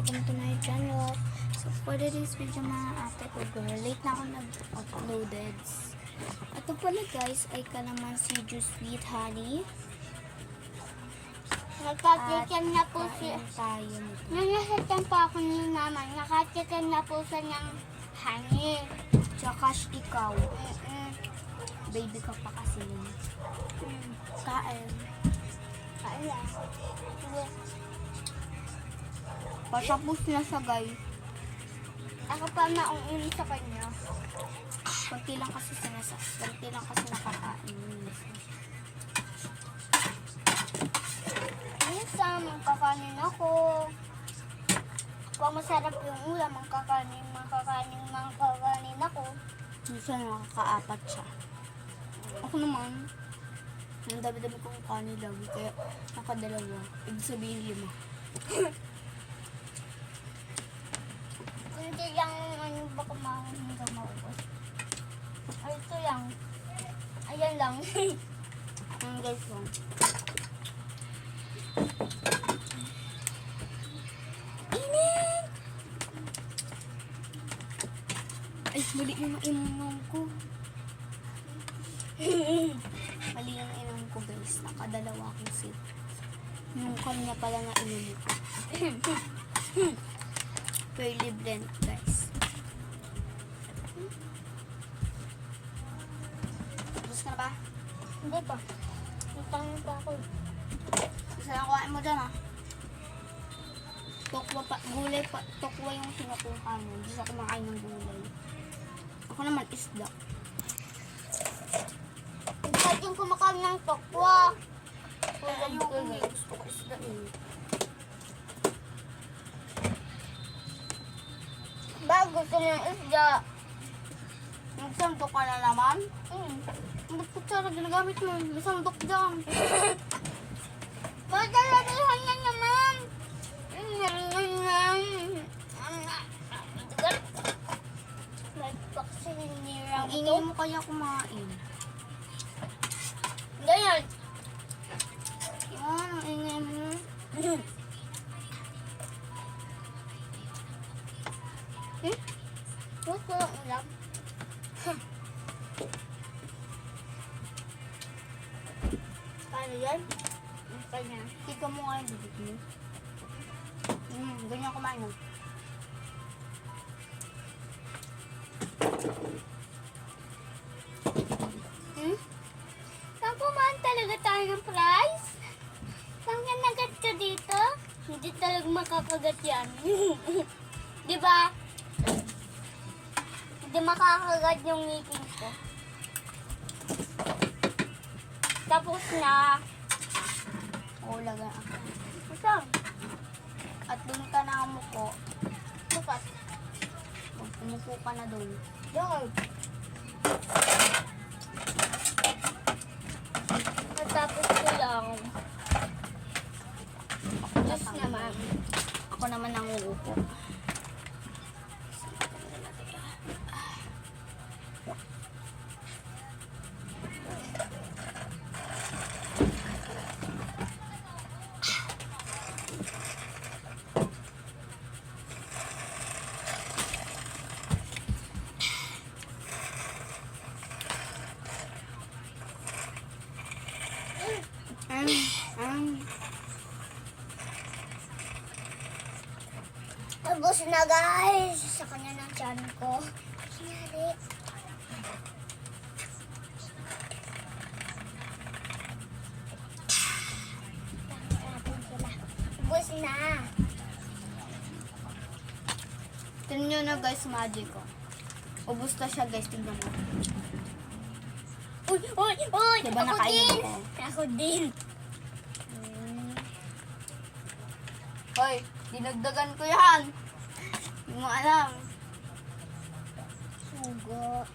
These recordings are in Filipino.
welcome to my channel. So for today's video mga ate ko girl, late na ako nag-uploaded. Ito pala guys ay kalamansi juice with honey. Nagkatikim na po siya. Kain tayo nito. Nung nasa tempo ako ni mama, nakatikim na po siya ng honey. Tsaka ikaw, baby ka pa kasi yun. Kain. Kain lang. Patapos na siya guys. Ako pa nauuni sa kanya. Kunti lang kasi nakakain. Minsan, magkakanin ako. Kung masarap yung ulam, magkakanin ako. Minsan nakakaapat siya. Ako naman, ang dami-dami kong kanin lagi, kaya nakadalawa. Ibig sabihin 5. Hindi lang, ano ba kumain hanggang maubos. Ay, ito lang. Ayan lang. Ang guys lang. Init! Ay, mali yung inom ko. Mali yung inom ko guys. Nakadalawa akong sip. Yung kanya pala na inom ko. Pearly blend guys. Tapos ka na ba? Hindi pa. Utangin pa ako. Isa lang kuhain mo dyan Tokwa pa, gulay pa, tokwa yung sinukuha mo. Hindi siya kumakain ng gulay. Ako naman isda. Kahit yung kumakain ng tokwa. Ayoko eh. Gusto ko isda eh. Ba, gusto ng isda. Nagsandok ka na naman? Ang kutsara ginagamit mo. May sandok dyan. Magdalabihan na naman. Ang ingay mo kaya kumain. Ganyan. Yan, ang ingay mo. Gusto ng ulam. Paano yan? Kanya. Tika mo nga yung bibig mo. Ganyan kumain mo. Saan kumain talaga tayo ng prize? Saan ka nagat ka dito? Hindi talaga makakagat yan. Di ba? Hindi makakagat yung ngipin ko. Tapos na. Ulagan ako. Saan? At doon ka na umuko. Bukas. Umuko ka na doon. Doon. Tapos ko lang. Diyos naman. Ako naman ang uupo. Tapos na guys. Sa kanya ng tiyan ko. Sinari. Tapos na. Tignan nyo na guys, magic ko. Ubus na siya guys, tignan mo. Uy! Uy! Uy! Diba Ako nakainom din! ko? Ako din! Hoy, dinagdagan ko yan. Hindi mo alam. Sugo.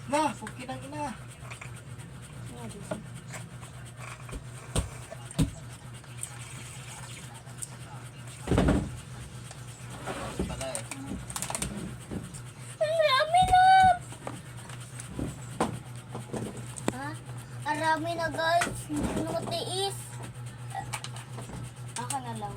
Na, pukit ang ina. Pala eh. Ang dami na! Ha? Ang dami na guys. Hindi ko tiis. Aka na lang.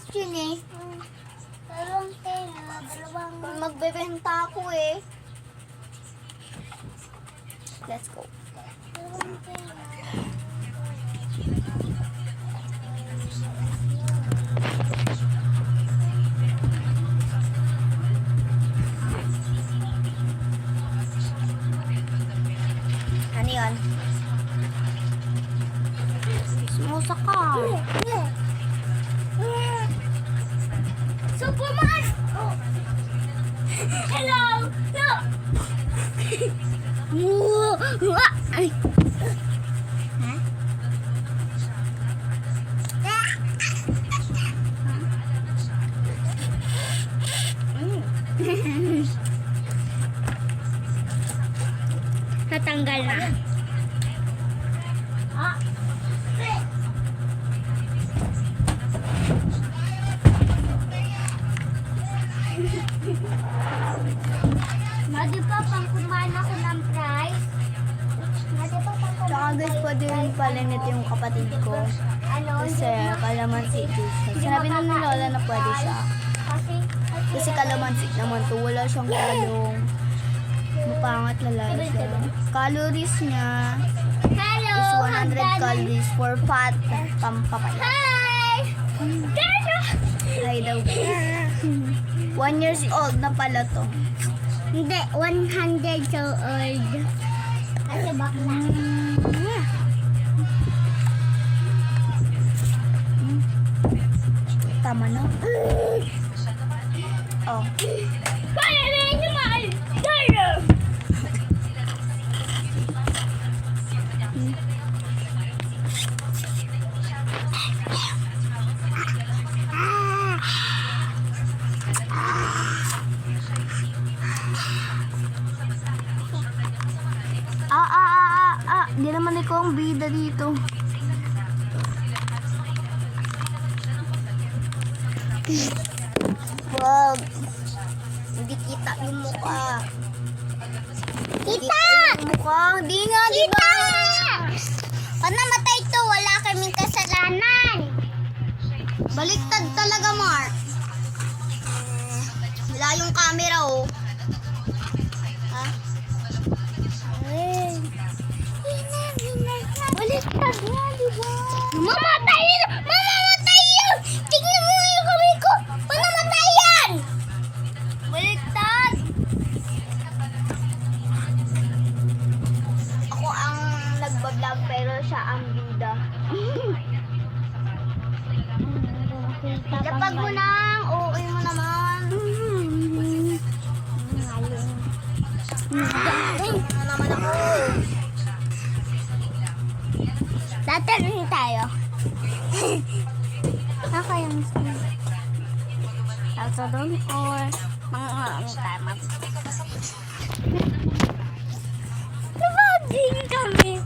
fries yun eh. Dalawang pera, dalawang... Magbebenta ako eh. Let's go. Dalawang pera. Ano yun? Smosa ka. Superman! Oh. Hello! No! Ay. Ha? Natanggal na. Ah. Madi pa pang kumain ako ng fries. Madi pa pang Tsaka kumain guys, pwede rin pala nito yung kapatid ko. Ano? Kasi kalamansi juice. Sinabi na ni Lola na pwede siya. Kasi kalamansi naman to. Wala siyang kalong. Mapangat lalaki siya. Calories niya Hello, is 100 hagdan. calories for fat pampapaya. Hi! Hi daw. 1 years old na pala to. Hindi, 100 so old. Kasi bakla. Tama na. Oh. Kaya na yun yung mahal. Di naman ikaw ang bida dito. Wag. Hindi kita yung mukha. Kita! Yung mukha. Di nga, di ba? Pag namatay to, wala kaming kasalanan. Baliktad talaga, Mark. Wala yung camera, oh. Ha? Baliktad nga, di ba? Mamatay yun! Mamamatay yun! Tingnan mo yung kamay ko! Mamamatay yan! Baliktad! Ako ang nagbablog pero siya ang bida. Kapag mo nang, uuwi mo naman. Ano naman ako? Tatanungin tayo. Ako yung nasa doon or mga ano tayo. Nabading kami.